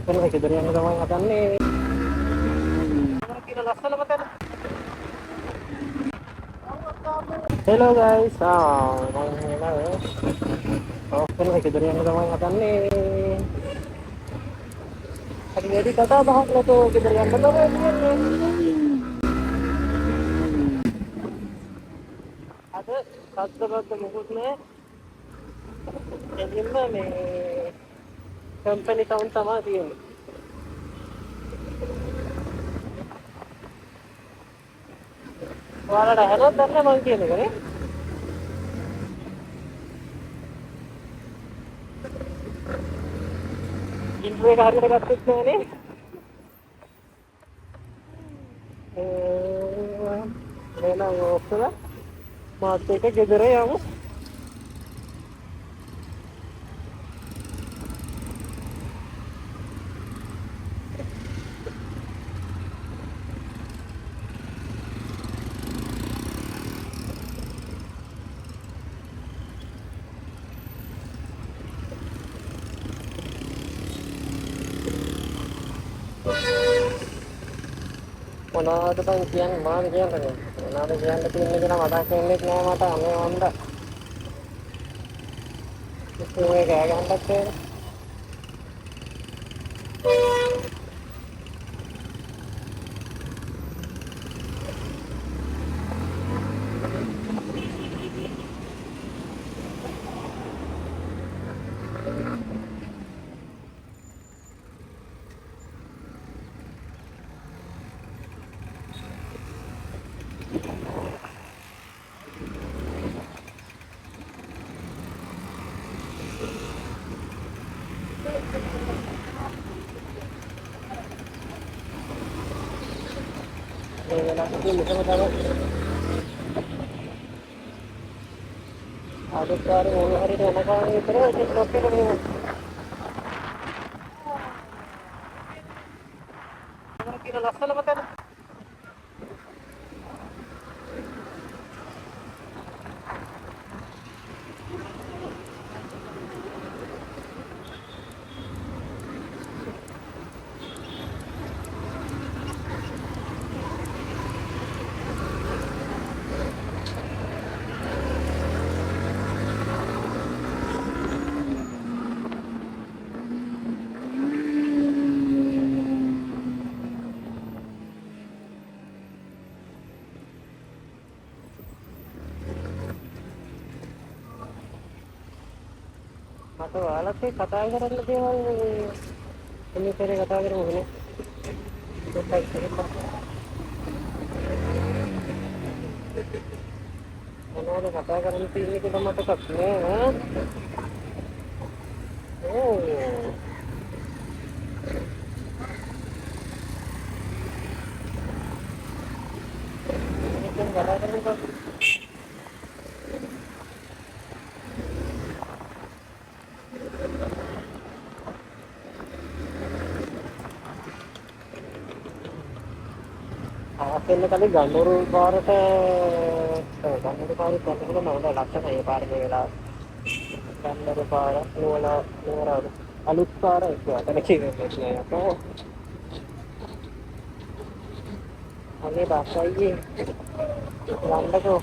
Kan ගෙදර යන්න තමයි හදන්නේ. කියලා ලස්සනම තැන. Hello guys. මම එනවා. ඔක්කොම ගෙදර යන්න තමයි හදන්නේ. හරි වැඩි කතා බහක් නැතුව ගෙදර යන්න තමයි කියන්නේ. අද සද්දවත් මොකුත් නෑ. එදින්ම මේ කම්පැනි ටවුන් තමයි තියෙන්නේ. ඔයාලට ඇහෙනවද දන්නේ මං කියන එක නේ? ඉන්ට්‍රෝ එක හරියට ගත්තෙත් නෑනේ. එහෙනම් ඔක්කොම මාත් එක්ක ගෙදර යමු. මොනවද බං කියන්නේ මාන කියන්නේ මොනවද කියන්න තියෙන්නේ කියලා මතක් වෙන්නේ නැහැ මට අනේ වන්ද ඉතින් ගෑ ගන්නත් ඒ වෙලාවට ඉතින් මෙතන තමයි ආදකාරේ මොන හරි යනකම් විතර ඉතින් ටොප් එක මෙහෙම කියලා ලස්සනම තැන. මට ඔයාලත් එක්ක කතා කරන්න දේවල් මේ පෙරේ කතා කරමු නේ. මොනවද කතා කරන්න තියෙන්නේ කියලා මතකත් නෑ ඈ. ඕ ඉතින් කතා කරන්නේ ආසෙන්න කලින් ගන්නොරු පාරට ගන්නොරු පාරට යනකොට මම ලක්ෂණ ඒ පාරේ වෙලා ගන්නොරු පාර නුවර අලුත් පාර ඒක අතන කියන්නේ නෑ අපෝ අනේ බස්සයි ගන්නකෝ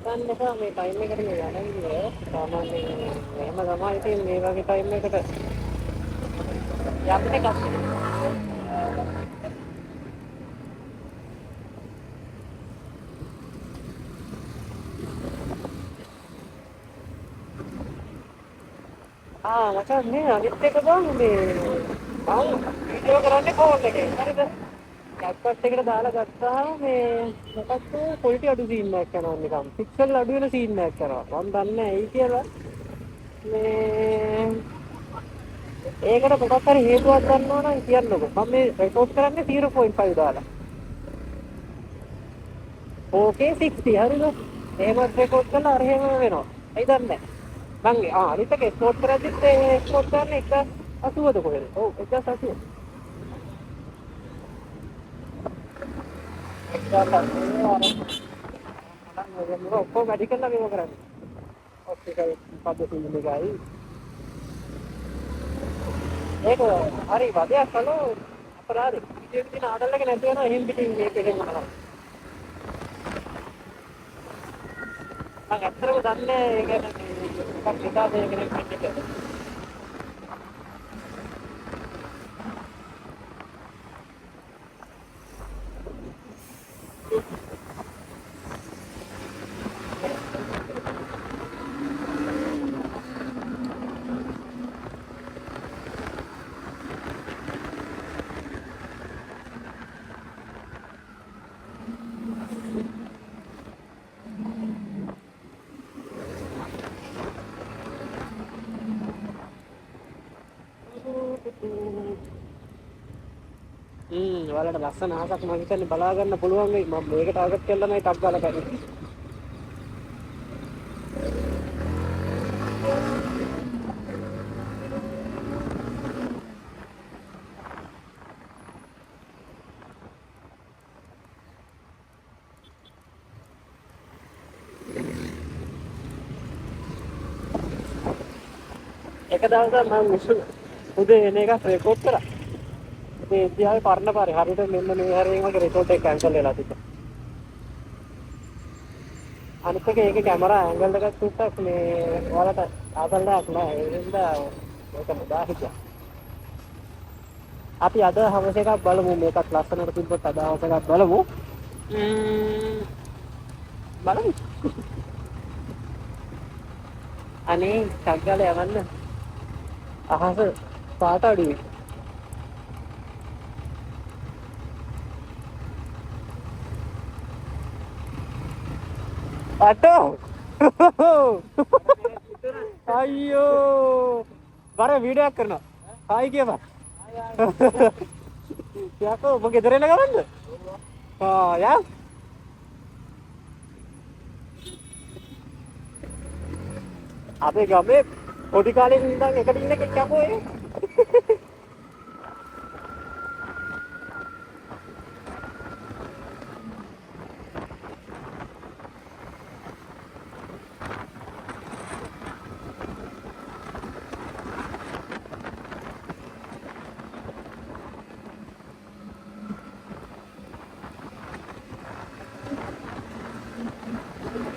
හිතන්න එපා මේ ටයිම් එකට මේ යන්නේ සාමාන්‍යයෙන් එහෙම තමයි ඉතින් මේ වගේ ටයිම් එකට යන්නේ කස්සේ. මචං මේ අනිත් එක බං මේ මම වීඩියෝ කරන්නේ ෆෝන් එකේ. හරිද? කැප්කට් එකට දාලා ගත්තාම මේ මොකක්ද ක්වොලිටි අඩු සීන් එකක් කරනවා නිකන්. පික්සල් අඩු වෙන සීන් එකක් කරනවා. මම දන්නේ නැහැ ඇයි කියලා. මේ ඒකට මොකක් හරි හේතුවක් ගන්නවා නම් කියන්නකෝ. මම මේ රෙකෝඩ් කරන්නේ 0.5 දාලා. ඕකේ 60 හරිද? එහෙමත් රෙකෝඩ් කළා අර එහෙම වෙනවා. ඇයි දන්නේ නැහැ. මං අනිත් එක එක්ස්පෝර්ට් කරද්දිත් එක්ස්පෝර්ට් කරන්නේ 180ද කොහෙද? ඔව් 180. 180 ඔක්කොම වැඩි කරලා මේක කරන්නේ. ඔප්ටිකල් පද්ධතිය එකයි. ඒක හරි වදයක් කළෝ අපරාධේ. විදියට දින ආඩල් එක නැති වෙනවා එහෙම පිටින් මේක එකෙන් කරනවා. මම ඇත්තටම දන්නේ ඒක මොකක් නිසාද ඒක නෙමෙයි. ඔයාලට ලස්සන අහසක් මම හිතන්නේ බලා ගන්න පුළුවන් වෙයි. මම මේක ටාගට් කරලා මේ ටක් ගාලා කරන්නේ. එක දවසක් මම උදේ එන එකක් රෙකෝඩ් කරා. මේ ඉතිහාසයේ පරණ පාරේ හරියට මෙන්න මේ හැරෙන් වගේ රෙකෝඩ් එක කැන්සල් වෙලා තිබ්බා. අනිත් එක ඒකේ කැමරා ඇන්ගල් එකක් තුට්ටක් මේ ඔයාලට ආසල්ලාක් නෑ. ඒ හින්දා මේක මුදා හිටියා. අපි අද හවස එකක් බලමු. මේකත් ලස්සනට තිබ්බත් අද හවස එකක් බලමු. බලමු. අනේ ටග්ගල යවන්න. අහස පාට අඩුයි. අටෝ අයියෝ බර වීඩියෝයක් කරනවා. හායි කියපන්. යකෝ ඔබ ගෙදර එන ගමන්ද? යා අපේ ගමේ පොඩි කාලේ ඉඳන් එකට ඉන්න කෙනෙක් යකෝ ඒ.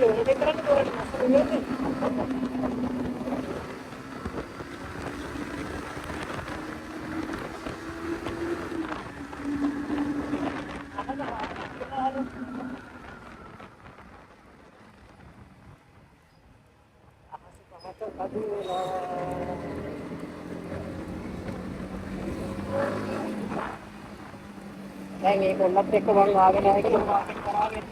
ඒක කරන්නේ කොහොමද? දැන් මේ කොල්ලත් එක්ක මම ආගෙන ආගෙන කරාගෙන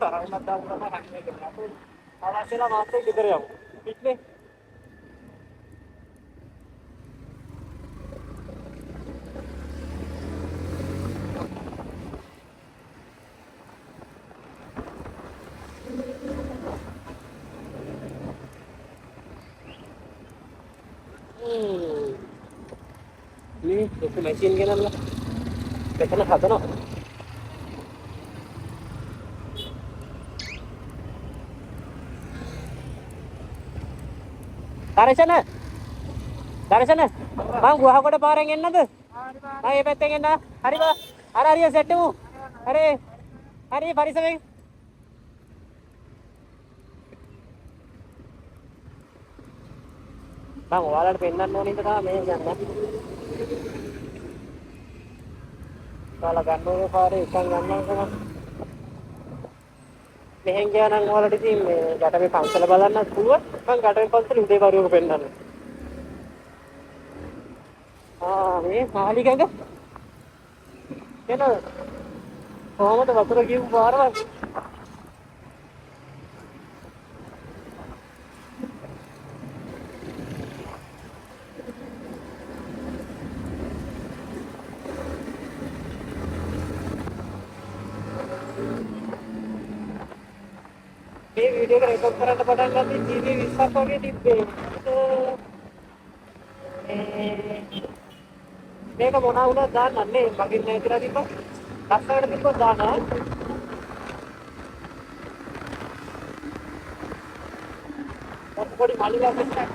තරමක් දාන්න තමයි හන්නේ. අවශ්‍යලා මාත්‍රේ ගෙදර යමු. පිටනේ. Ini dokumen ගෙනල්ලා මෙතන හදනවා. දර්ශන මං ගුවහකොට පාරෙන් එන්නද? මම මේ පැත්තෙන් එන්න. හරි බා. හරි සෙට් වෙමු. හරි පරිස්සමෙන්. මං ඔයාලට පෙන්නන්න ඕනේ ඉතින් තමයි මේ යන්න. ඔයාලා ගන්න ඕනේ පාරේ එකන් ගන්නවා. මෙහෙන් ගියා නම් ඔයාලට ඉතින් මේ ගැටමේ පන්සල බලන්නත් පුළුවන්. මං ගැටමේ පන්සල උදේ වරුවක පෙන්නන්න. මේ මාලිගඟ එන කොහමද වතුර ගියපු පාරවල්? මේ වීඩියෝ එක රෙකෝඩ් කරන්න පටන් ගත්තී TV 20ක් වගේ තිබ්බේ. මේක මොනවා වුණත් දාන්නන්නේ මගින් නෑ කියලා තිබ්බා. ලස්සනට තිබ්බොත් දාන්න. පොඩි මල්ලිලා මෙච්චර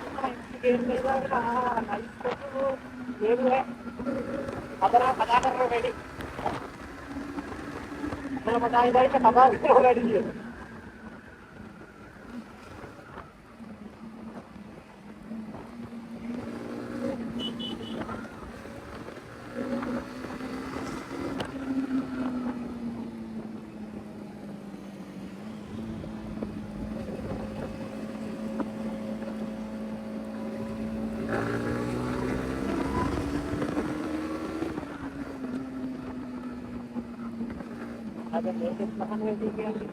අදර කතා කරලා වැඩි. මම මතයි දැන් කතා කරලා වැඩි. ada මේකත් මහන වෙදී කියන්නේ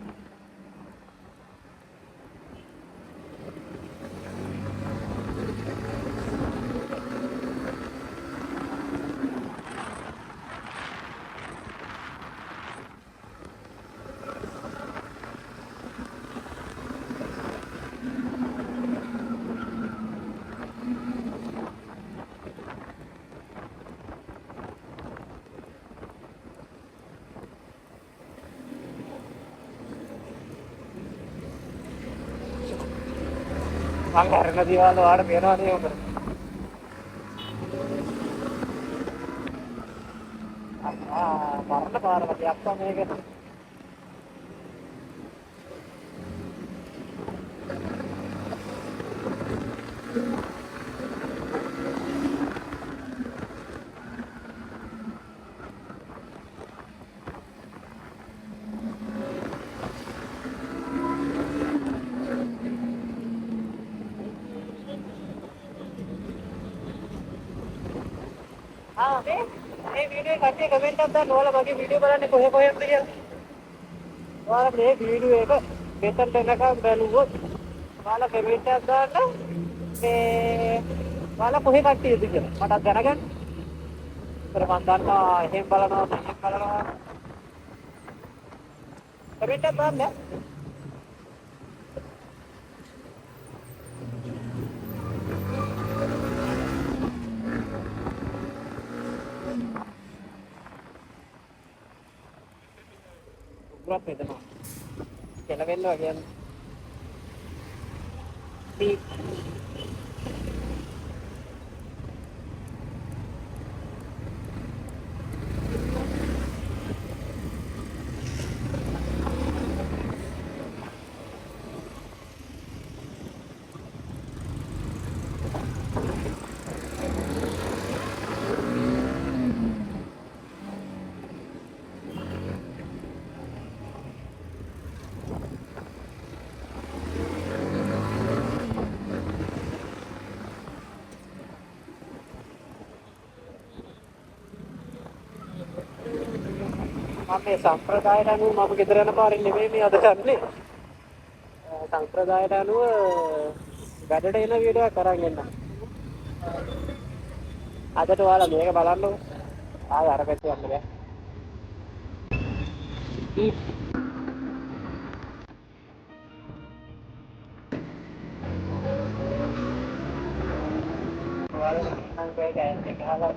මං හරන දේවල් වල පේනවා නේ උඹ. මරණ පාරකට යක්කා මේක. මේ වීඩියෝ එක කට්ටිය කමෙන්ට් එකක් දාන්න ඔයාලා මගේ වීඩියෝ බලන්නේ කොහේ කොහෙන්ද කියලා. ඔයාලා මේ වීඩියෝ එක මෙතනට එනකම් බලුවොත් ඔයාලා කමෙන්ට් එකක් දාන්න මේ ඔයාලා කොහේ කට්ටියද කියලා මට දැනගන්න. ඒතර මම දන්නවා එහෙම බලනවා මෙහෙම බලනවා. කමෙන්ට් එකක් දාන්න. Berapa itu mah? Kena kan lo yang di මේ සම්ප්‍රදායට අනුව මම ගෙදර යන පාරෙන් නෙමෙයි මේ අද යන්නේ. සම්ප්‍රදායට අනුව වැඩට එන වීඩියෝ එකක් අරන් එන්න. අදට ඔයාලා මේක බලන්නකො. ආයෙ අර පැත්තේ යන්න බෑ. ඔයාලා නම් කෑ ගහලා